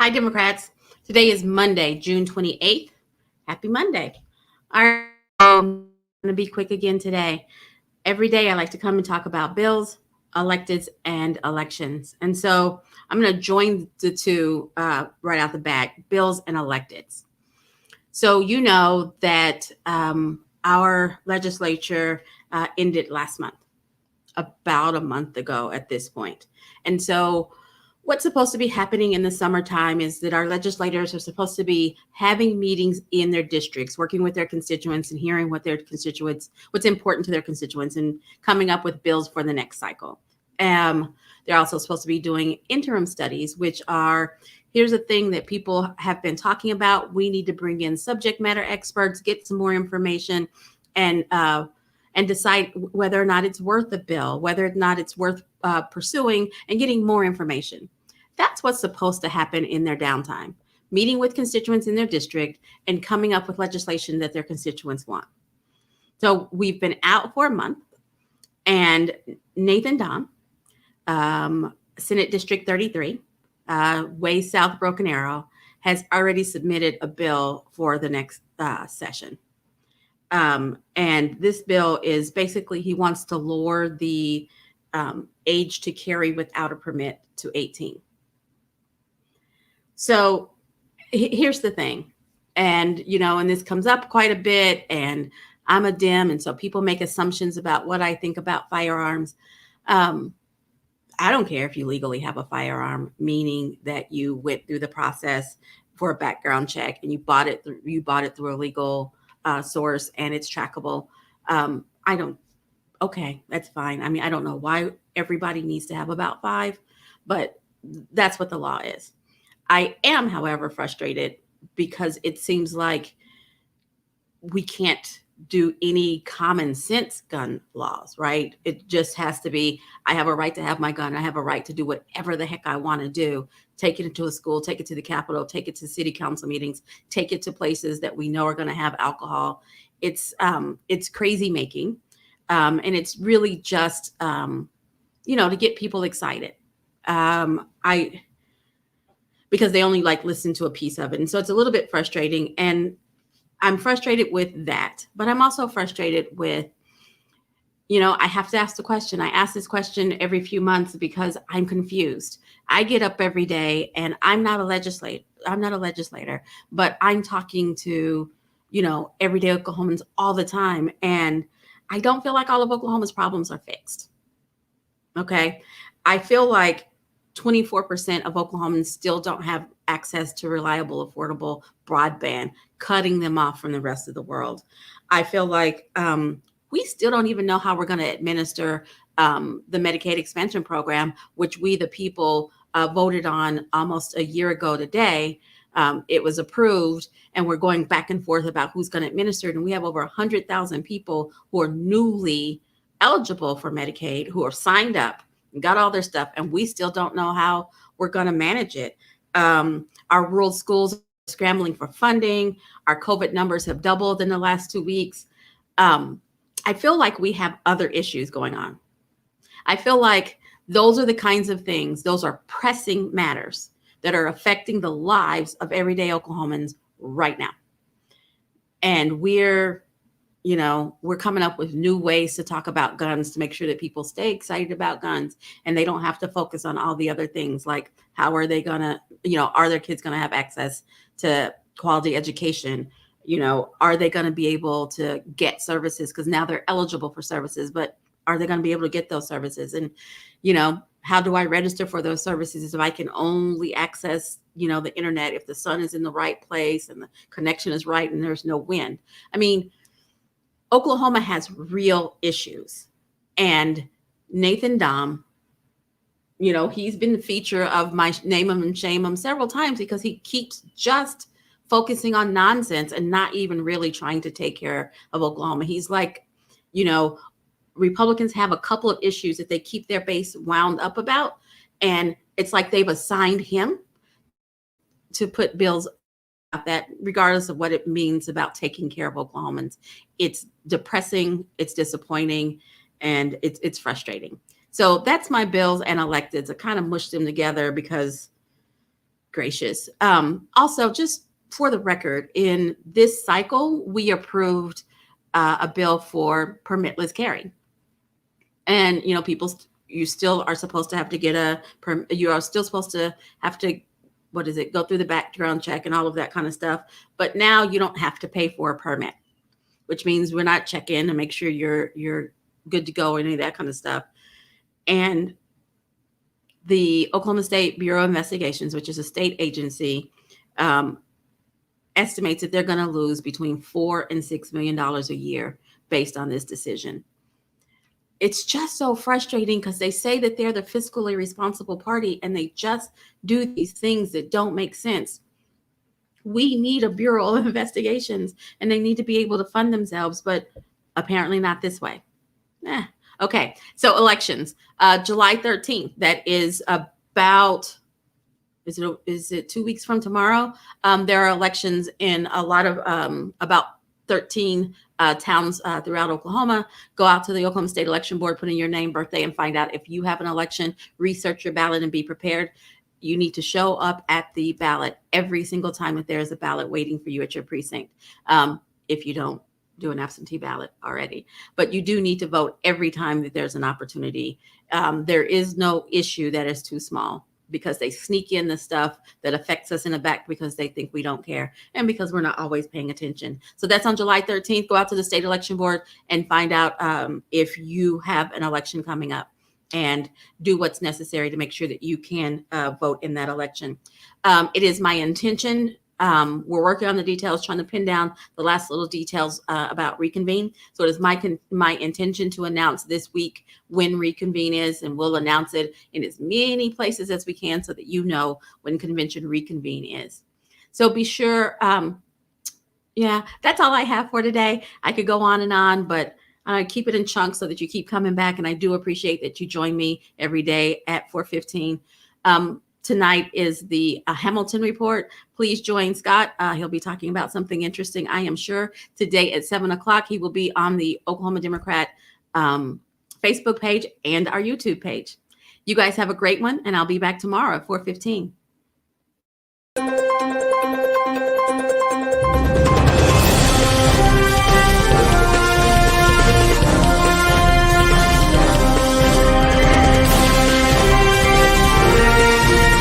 Hi, Democrats. Today is Monday, June 28th. Happy Monday. All right, I'm going to be quick again today. Every day I like to come and talk about bills, electeds, and elections. And so I'm going to join the two right out the bat, bills and electeds. So you know that our legislature ended last month, about a month ago at this point. And so what's supposed to be happening in the summertime is that our legislators are supposed to be having meetings in their districts, working with their constituents and hearing what's important to their constituents, and coming up with bills for the next cycle. They're also supposed to be doing interim studies, which are, here's a thing that people have been talking about. We need to bring in subject matter experts, get some more information, and decide whether or not it's worth a bill, whether or not it's worth pursuing and getting more information. That's what's supposed to happen in their downtime, meeting with constituents in their district and coming up with legislation that their constituents want. So we've been out for a month, and Nathan Dom, Senate District 33, way south Broken Arrow, has already submitted a bill for the next session. And this bill is basically, he wants to lower the age to carry without a permit to 18. So here's the thing. And, and this comes up quite a bit, and I'm a Dem, and so people make assumptions about what I think about firearms. I don't care if you legally have a firearm, meaning that you went through the process for a background check and you bought it through a legal source and it's trackable. Okay, that's fine. I mean, I don't know why everybody needs to have about 5, but that's what the law is. I am, however, frustrated because it seems like we can't do any common sense gun laws, right? It just has to be, I have a right to have my gun. I have a right to do whatever the heck I want to do. Take it into a school, take it to the Capitol, take it to city council meetings, take it to places that we know are going to have alcohol. It's crazy making. And it's really just, to get people excited. Because they only listen to a piece of it. And so it's a little bit frustrating. And I'm frustrated with that, but I'm also frustrated with, I have to ask the question. I ask this question every few months because I'm confused. I get up every day and I'm not a legislator, but I'm talking to, everyday Oklahomans all the time. And I don't feel like all of Oklahoma's problems are fixed. Okay. I feel like 24% of Oklahomans still don't have access to reliable, affordable broadband, cutting them off from the rest of the world. I feel like we still don't even know how we're going to administer the Medicaid expansion program, which we, the people, voted on almost a year ago today. It was approved, and we're going back and forth about who's going to administer it. And we have over 100,000 people who are newly eligible for Medicaid, who are signed up, got all their stuff, and we still don't know how we're going to manage it. Our rural schools are scrambling for funding. Our COVID numbers have doubled in the last 2 weeks. I feel like we have other issues going on. I feel like those are the kinds of things, those are pressing matters that are affecting the lives of everyday Oklahomans right now. And we're coming up with new ways to talk about guns to make sure that people stay excited about guns and they don't have to focus on all the other things, like how are they going to, are their kids going to have access to quality education? Are they going to be able to get services? Because now they're eligible for services, but are they going to be able to get those services? And, how do I register for those services if I can only access, the internet if the sun is in the right place and the connection is right and there's no wind? I mean, Oklahoma has real issues. And Nathan Dom, he's been the feature of my Name 'em and Shame 'em several times because he keeps just focusing on nonsense and not even really trying to take care of Oklahoma. He's like, Republicans have a couple of issues that they keep their base wound up about. And it's like they've assigned him to put bills that, regardless of what it means about taking care of Oklahomans. It's depressing, it's disappointing, and it's frustrating. So that's my bills and electeds. I kind of mushed them together because gracious. Also, just for the record, in this cycle, we approved a bill for permitless carry. And, you know, you still are supposed to have to get you are still supposed to have to, go through the background check and all of that kind of stuff. But now you don't have to pay for a permit, which means we're not checking to make sure you're good to go or any of that kind of stuff. And the Oklahoma State Bureau of Investigations, which is a state agency, estimates that they're going to lose between $4 and $6 million a year based on this decision. It's just so frustrating because they say that they're the fiscally responsible party and they just do these things that don't make sense. We need a Bureau of Investigations and they need to be able to fund themselves, but apparently not this way. Okay, so elections, July 13th, that is about, is it 2 weeks from tomorrow? There are elections in a lot of, about 13 towns throughout Oklahoma. Go out to the Oklahoma State Election Board, put in your name, birthday, and find out if you have an election. Research your ballot and be prepared. You need to show up at the ballot every single time that there is a ballot waiting for you at your precinct. If you don't do an absentee ballot already, but you do need to vote every time that there's an opportunity. There is no issue that is too small, because they sneak in the stuff that affects us in the back because they think we don't care and because we're not always paying attention. So that's on July 13th. Go out to the State Election Board and find out if you have an election coming up and do what's necessary to make sure that you can vote in that election. It is my intention. We're working on the details, trying to pin down the last little details about reconvene. So it is my intention to announce this week when reconvene is, and we'll announce it in as many places as we can so that you know when convention reconvene is. So be sure, that's all I have for today. I could go on and on, but I keep it in chunks so that you keep coming back. And I do appreciate that you join me every day at 4:15. Tonight is the Hamilton Report. Please join Scott. He'll be talking about something interesting, I am sure. Today at 7 o'clock, he will be on the Oklahoma Democrat Facebook page and our YouTube page. You guys have a great one, and I'll be back tomorrow at 4:15.